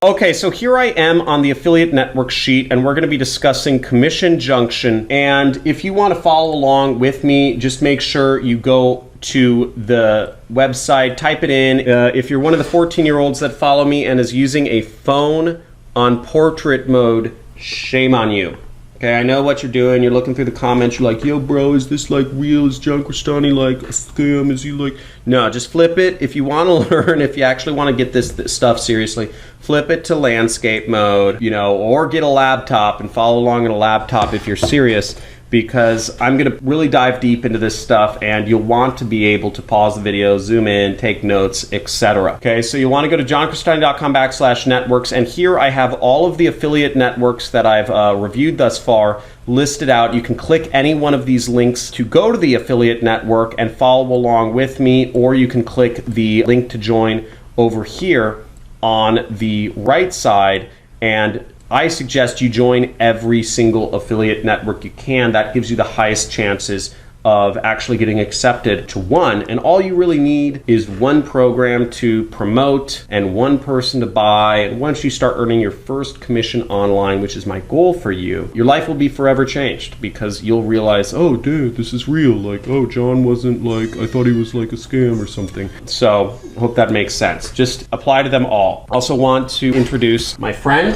Okay, so here I am on the affiliate network sheet, and we're going to be discussing Commission Junction. And if you want to follow along with me, just make sure you go to the website, type it in. If you're one of the 14-year-olds that follow me and is using a phone on portrait mode, shame on you. Okay, I know what you're doing. You're looking through the comments. You're like, yo, bro, is this like real? Is John Crestani like a scam? Is he like... No, just flip it. If you want to learn, if you actually want to get this stuff seriously, flip it to landscape mode, you know, or get a laptop and follow along on a laptop if you're serious, because I'm going to really dive deep into this stuff, and you'll want to be able to pause the video, zoom in, take notes, etc. Okay, so you want to go to johncrestani.com/networks, and here I have all of the affiliate networks that I've reviewed thus far listed out. You can click any one of these links to go to the affiliate network and follow along with me, or you can click the link to join over here on the right side, and I suggest you join every single affiliate network you can. That gives you the highest chances of actually getting accepted to one. And all you really need is one program to promote and one person to buy. And once you start earning your first commission online, which is my goal for you, your life will be forever changed, because you'll realize, oh, dude, this is real. Like, oh, John wasn't like, I thought he was like a scam or something. So hope that makes sense. Just apply to them all. Also want to introduce my friend,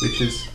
which is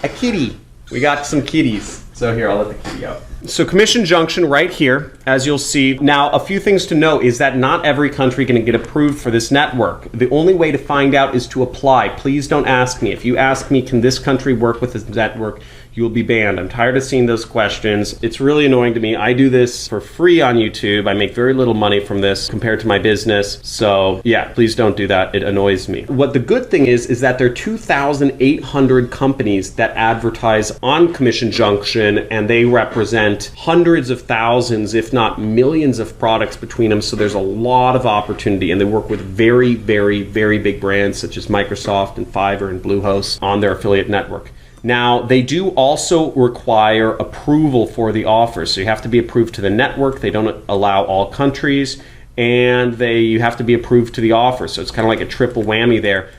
a kitty. We got some kitties. So here, I'll let the kitty out. So Commission Junction right here, as you'll see. Now, a few things to know is that not every country can get approved for this network. The only way to find out is to apply. Please don't ask me. If you ask me, can this country work with this network, you will be banned. I'm tired of seeing those questions. It's really annoying to me. I do this for free on YouTube. I make very little money from this compared to my business. So yeah, please don't do that. It annoys me. What the good thing is that there are 2,800 companies that advertise on Commission Junction, and they represent hundreds of thousands, if not millions of products between them. So there's a lot of opportunity, and they work with very, very, very big brands such as Microsoft and Fiverr and Bluehost on their affiliate network. Now, they do also require approval for the offers. So you have to be approved to the network. They don't allow all countries, and you have to be approved to the offer. So it's kind of like a triple whammy there.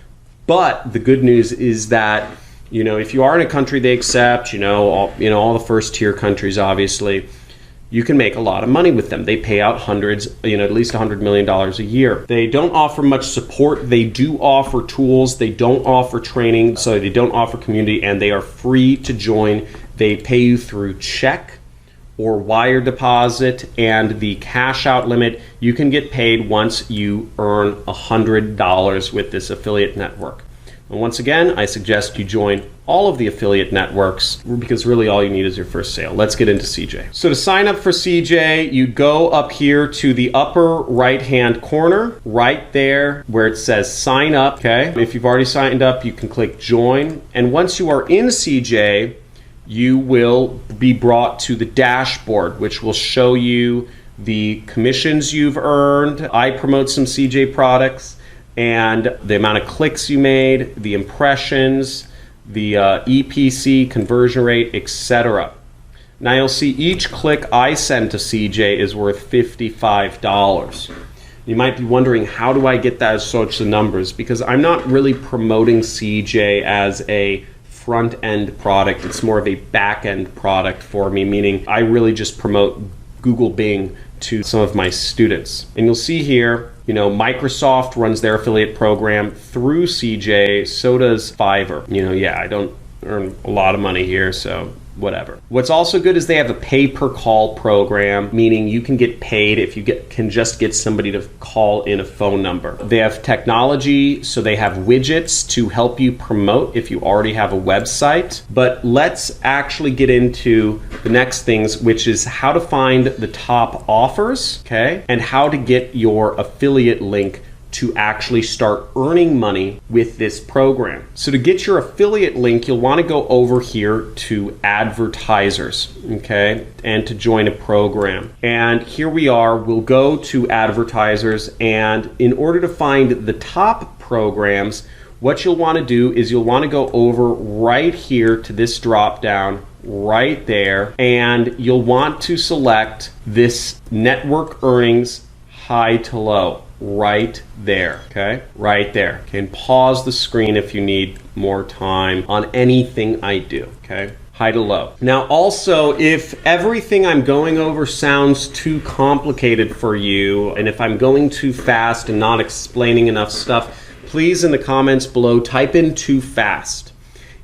But the good news is that, you know, if you are in a country they accept, all the first tier countries, obviously, you can make a lot of money with them. They pay out hundreds, at least $100 million a year. They don't offer much support. They do offer tools. They don't offer training, so they don't offer community, and they are free to join. They pay you through check or wire deposit, and the cash out limit, you can get paid once you earn $100 with this affiliate network. And once again, I suggest you join all of the affiliate networks, because really all you need is your first sale. Let's get into CJ. So to sign up for CJ, you go up here to the upper right-hand corner, right there where it says sign up, okay? If you've already signed up, you can click join. And once you are in CJ, you will be brought to the dashboard, which will show you the commissions you've earned. I promote some CJ products, and the amount of clicks you made, the impressions, the EPC, conversion rate, etc. Now you'll see each click I send to CJ is worth $55. You might be wondering, how do I get those sorts of numbers? Because I'm not really promoting CJ as a front-end product. It's more of a back-end product for me, meaning I really just promote Google Bing to some of my students. And you'll see here, Microsoft runs their affiliate program through CJ, so does Fiverr. I don't earn a lot of money here, so whatever. What's also good is they have a pay-per-call program, meaning you can get paid if you can just get somebody to call in a phone number. They have technology, so they have widgets to help you promote if you already have a website. But let's actually get into the next things, which is how to find the top offers, okay? And how to get your affiliate link to actually start earning money with this program. So to get your affiliate link, you'll want to go over here to advertisers, okay, and to join a program. And here we are, we'll go to advertisers, and in order to find the top programs, what you'll want to do is you'll want to go over right here to this drop down right there, and you'll want to select this network earnings high to low. right there, okay? Right there. Okay, and pause the screen if you need more time on anything I do, okay? High to low. Now also, if everything I'm going over sounds too complicated for you, and if I'm going too fast and not explaining enough stuff, please in the comments below type in too fast.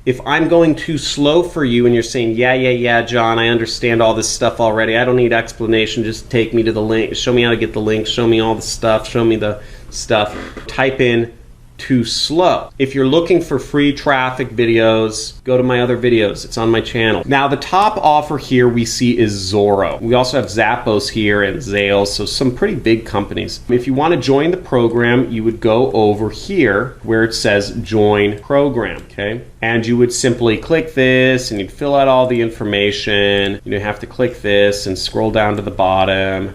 If I'm going too slow for you and you're saying, yeah, John, I understand all this stuff already, I don't need explanation, just take me to the link, show me how to get the link, show me all the stuff, show me the stuff, type in too slow. If you're looking for free traffic videos, go to my other videos. It's on my channel. Now the top offer here we see is Zorro. We also have Zappos here and Zales, so some pretty big companies. If you want to join the program, you would go over here where it says join program, okay? And you would simply click this and you'd fill out all the information. You have to click this and scroll down to the bottom,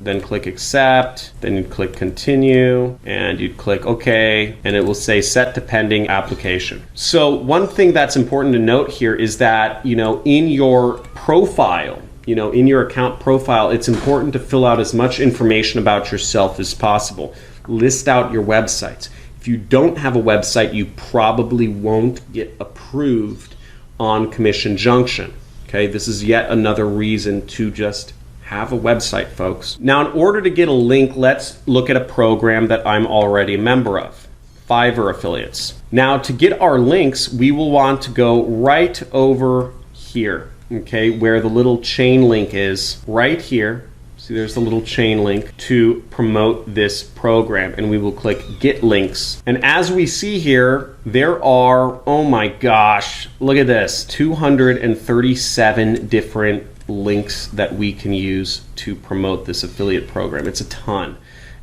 then click accept, then you'd click continue, and you'd click OK, and it will say set to pending application. So one thing that's important to note here is that, in your profile, in your account profile, it's important to fill out as much information about yourself as possible. List out your websites. If you don't have a website, you probably won't get approved on Commission Junction. Okay, this is yet another reason to just have a website, folks. Now, in order to get a link, let's look at a program that I'm already a member of, Fiverr Affiliates. Now, to get our links, we will want to go right over here, okay, where the little chain link is, right here. See, there's the little chain link to promote this program, and we will click Get Links. And as we see here, there are, oh my gosh, look at this, 237 different links that we can use to promote this affiliate program. It's a ton.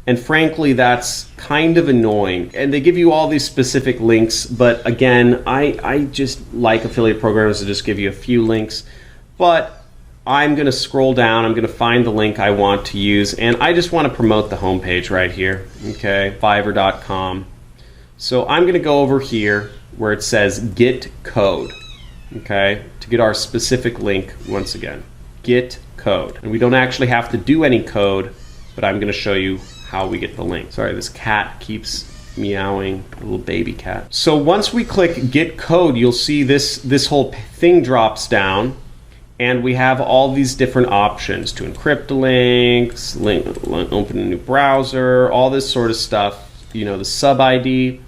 And frankly, that's kind of annoying. And they give you all these specific links, but again, I just like affiliate programs to just give you a few links. But I'm going to scroll down, I'm going to find the link I want to use, and I just want to promote the homepage right here, okay, Fiverr.com. So I'm going to go over here where it says Get Code, okay, to get our specific link once again, Get Code. And we don't actually have to do any code, but I'm going to show you how we get the link. Sorry, this cat keeps meowing, a little baby cat. So once we click Get Code, you'll see this whole thing drops down. And we have all these different options to encrypt the links, open a new browser, all this sort of stuff. The sub-ID.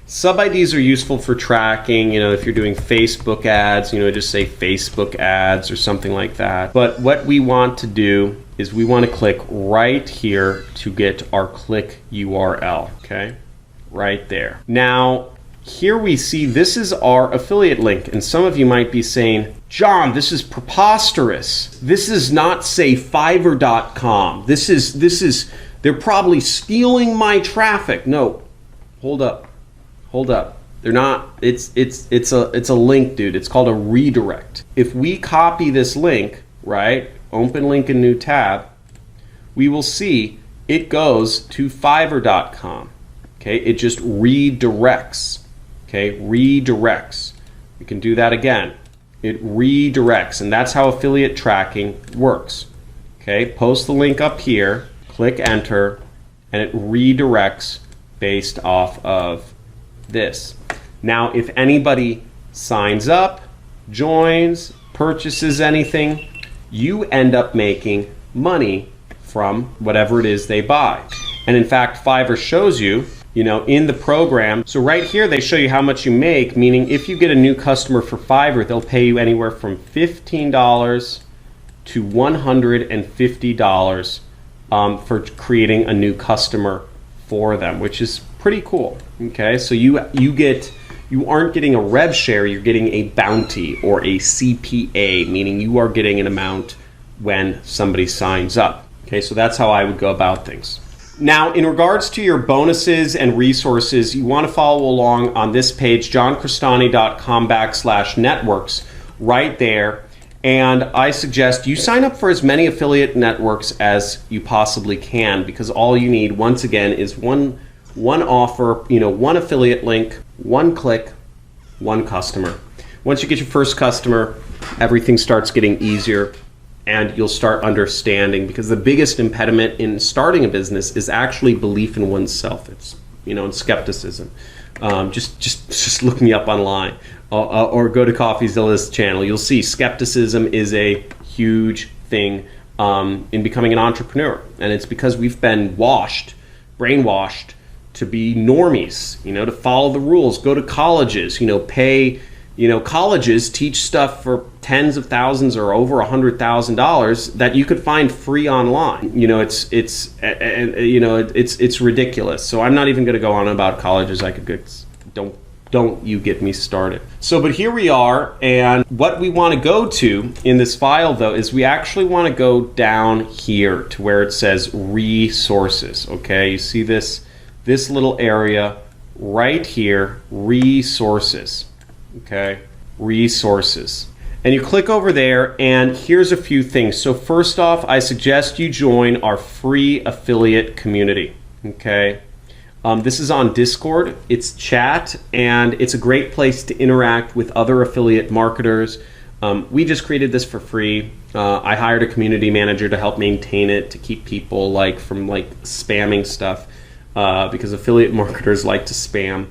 Sub-IDs are useful for tracking, if you're doing Facebook ads, just say Facebook ads or something like that. But what we want to do is we want to click right here to get our click URL, okay? Right there. Now, here we see this is our affiliate link, and some of you might be saying, John, this is preposterous. This is not, say, Fiverr.com. This is, they're probably stealing my traffic. No, hold up. They're not, it's a link, dude. It's called a redirect. If we copy this link, right, open link in new tab, we will see it goes to Fiverr.com. Okay, it just redirects. Okay, redirects. We can do that again. It redirects, and that's how affiliate tracking works. Okay, post the link up here, click enter, and it redirects based off of this. Now, if anybody signs up, joins, purchases anything, you end up making money from whatever it is they buy. And in fact, Fiverr shows you, in the program. So right here, they show you how much you make, meaning if you get a new customer for Fiverr, they'll pay you anywhere from $15 to $150 for creating a new customer for them, which is pretty cool. Okay, so you aren't getting a rev share, you're getting a bounty or a CPA, meaning you are getting an amount when somebody signs up. Okay, so that's how I would go about things. Now, in regards to your bonuses and resources, you want to follow along on this page, johncristani.com/networks, right there. And I suggest you sign up for as many affiliate networks as you possibly can, because all you need, once again, is one offer, one affiliate link, one click, one customer. Once you get your first customer, everything starts getting easier and you'll start understanding, because the biggest impediment in starting a business is actually belief in oneself. It's, and skepticism. Just look me up online or go to CoffeeZilla's channel. You'll see skepticism is a huge thing in becoming an entrepreneur, and it's because we've been brainwashed to be normies, to follow the rules, go to colleges, pay. Colleges teach stuff for tens of thousands or over $100,000 that you could find free online. It's ridiculous. So I'm not even going to go on about colleges. I could don't you get me started. So, but here we are, and what we want to go to in this file though is we actually want to go down here to where it says resources. Okay, you see this little area right here, resources. Okay, resources. And you click over there, and here's a few things. So first off, I suggest you join our free affiliate community. Okay, this is on Discord. It's chat, and it's a great place to interact with other affiliate marketers. We just created this for free. I hired a community manager to help maintain it, to keep people from spamming stuff, because affiliate marketers like to spam.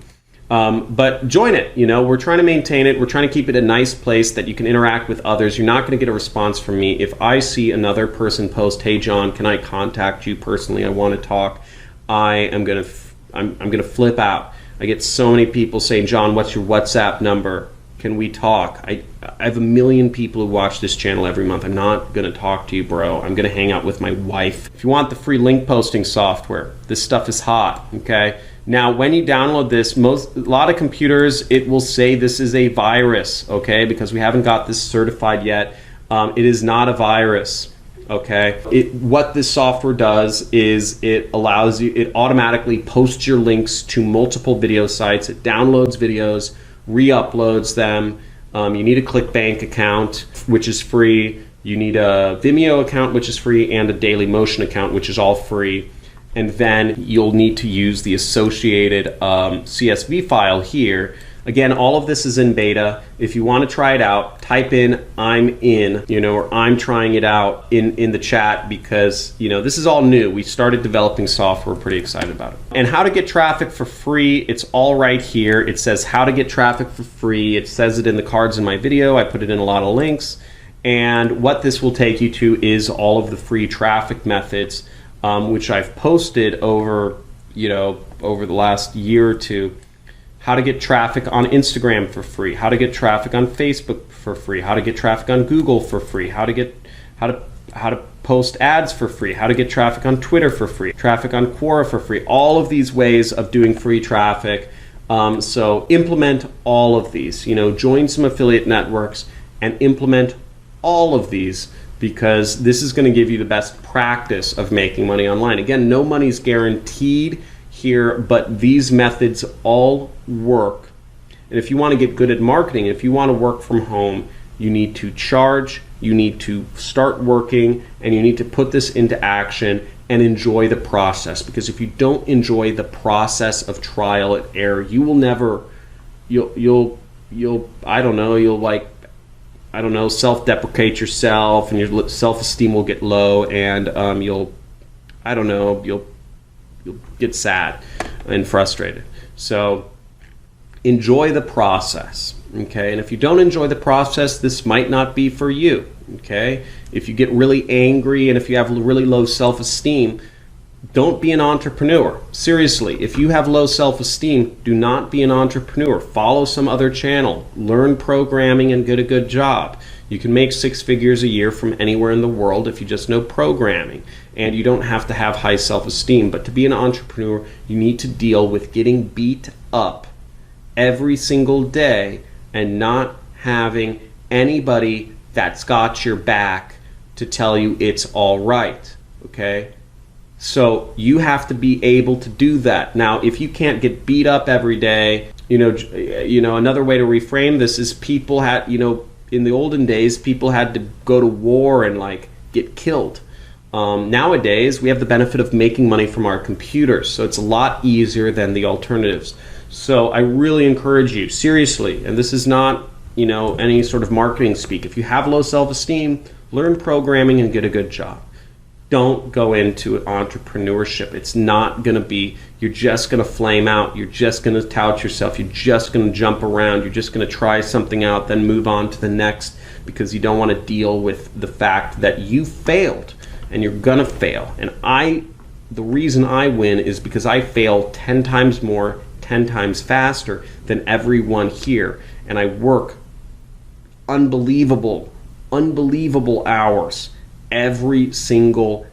But join it. We're trying to maintain it. We're trying to keep it a nice place that you can interact with others. You're not going to get a response from me if I see another person post, "Hey John, can I contact you personally? I want to talk." I'm going to flip out. I get so many people saying, "John, what's your WhatsApp number? Can we talk?" I have a million people who watch this channel every month. I'm not going to talk to you, bro. I'm going to hang out with my wife. If you want the free link posting software, this stuff is hot. Okay. Now, when you download this, a lot of computers, it will say this is a virus, okay, because we haven't got this certified yet. It is not a virus, okay. What this software does is it automatically posts your links to multiple video sites. It downloads videos, re-uploads them. You need a Clickbank account, which is free. You need a Vimeo account, which is free, and a Dailymotion account, which is all free. And then you'll need to use the associated CSV file here. Again, all of this is in beta. If you want to try it out, type in "I'm in," or "I'm trying it out" in the chat, because this is all new. We started developing software. We're pretty excited about it. And how to get traffic for free, it's all right here. It says how to get traffic for free. It says it in the cards in my video. I put it in a lot of links. And what this will take you to is all of the free traffic methods, which I've posted over the last year or two. How to get traffic on Instagram for free, how to get traffic on Facebook for free, how to get traffic on Google for free, how to post ads for free, how to get traffic on Twitter for free, traffic on Quora for free. All of these ways of doing free traffic. So implement all of these. Join some affiliate networks and implement all of these, because this is going to give you the best practice of making money online. Again, no money's guaranteed here, but these methods all work. And if you want to get good at marketing, if you want to work from home, you need to charge, you need to start working, and you need to put this into action and enjoy the process. Because if you don't enjoy the process of trial and error, you will never, you'll self-deprecate yourself, and your self-esteem will get low, and you'll get sad and frustrated. So enjoy the process, okay? And if you don't enjoy the process, this might not be for you, okay? If you get really angry and if you have really low self-esteem, don't be an entrepreneur. Seriously, if you have low self-esteem, do not be an entrepreneur. Follow some other channel. Learn programming and get a good job. You can make 6 figures a year from anywhere in the world if you just know programming. And you don't have to have high self-esteem. But to be an entrepreneur, you need to deal with getting beat up every single day and not having anybody that's got your back to tell you it's all right, okay? So you have to be able to do that. Now, if you can't get beat up every day, another way to reframe this is people had, in the olden days, people had to go to war and get killed. Nowadays, we have the benefit of making money from our computers, so it's a lot easier than the alternatives. So I really encourage you, seriously, and this is not, any sort of marketing speak. If you have low self-esteem, Learn programming and get a good job. Don't go into entrepreneurship. It's not going to be, you're just going to flame out. You're just going to tout yourself. You're just going to jump around. You're just going to try something out, then move on to the next, because you don't want to deal with the fact that you failed and you're going to fail. And the reason I win is because I fail 10 times more, 10 times faster than everyone here. And I work unbelievable hours every single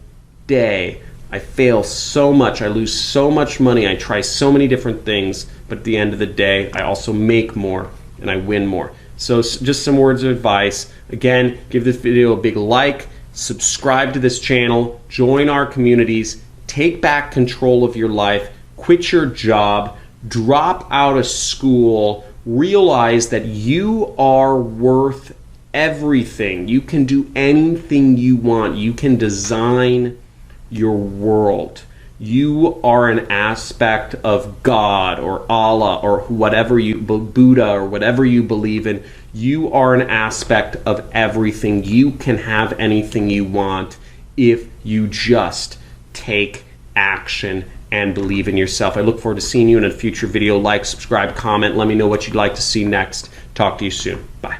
day. I fail so much, I lose so much money, I try so many different things, but at the end of the day, I also make more and I win more. So just some words of advice. Again, give this video a big like, subscribe to this channel, join our communities, take back control of your life, quit your job, drop out of school, realize that you are worth everything. You can do anything you want. You can design your world. You are an aspect of God or Allah or whatever Buddha or whatever you believe in. You are an aspect of everything. You can have anything you want if you just take action and believe in yourself. I look forward to seeing you in a future video. Like, subscribe, comment. Let me know what you'd like to see next. Talk to you soon. Bye.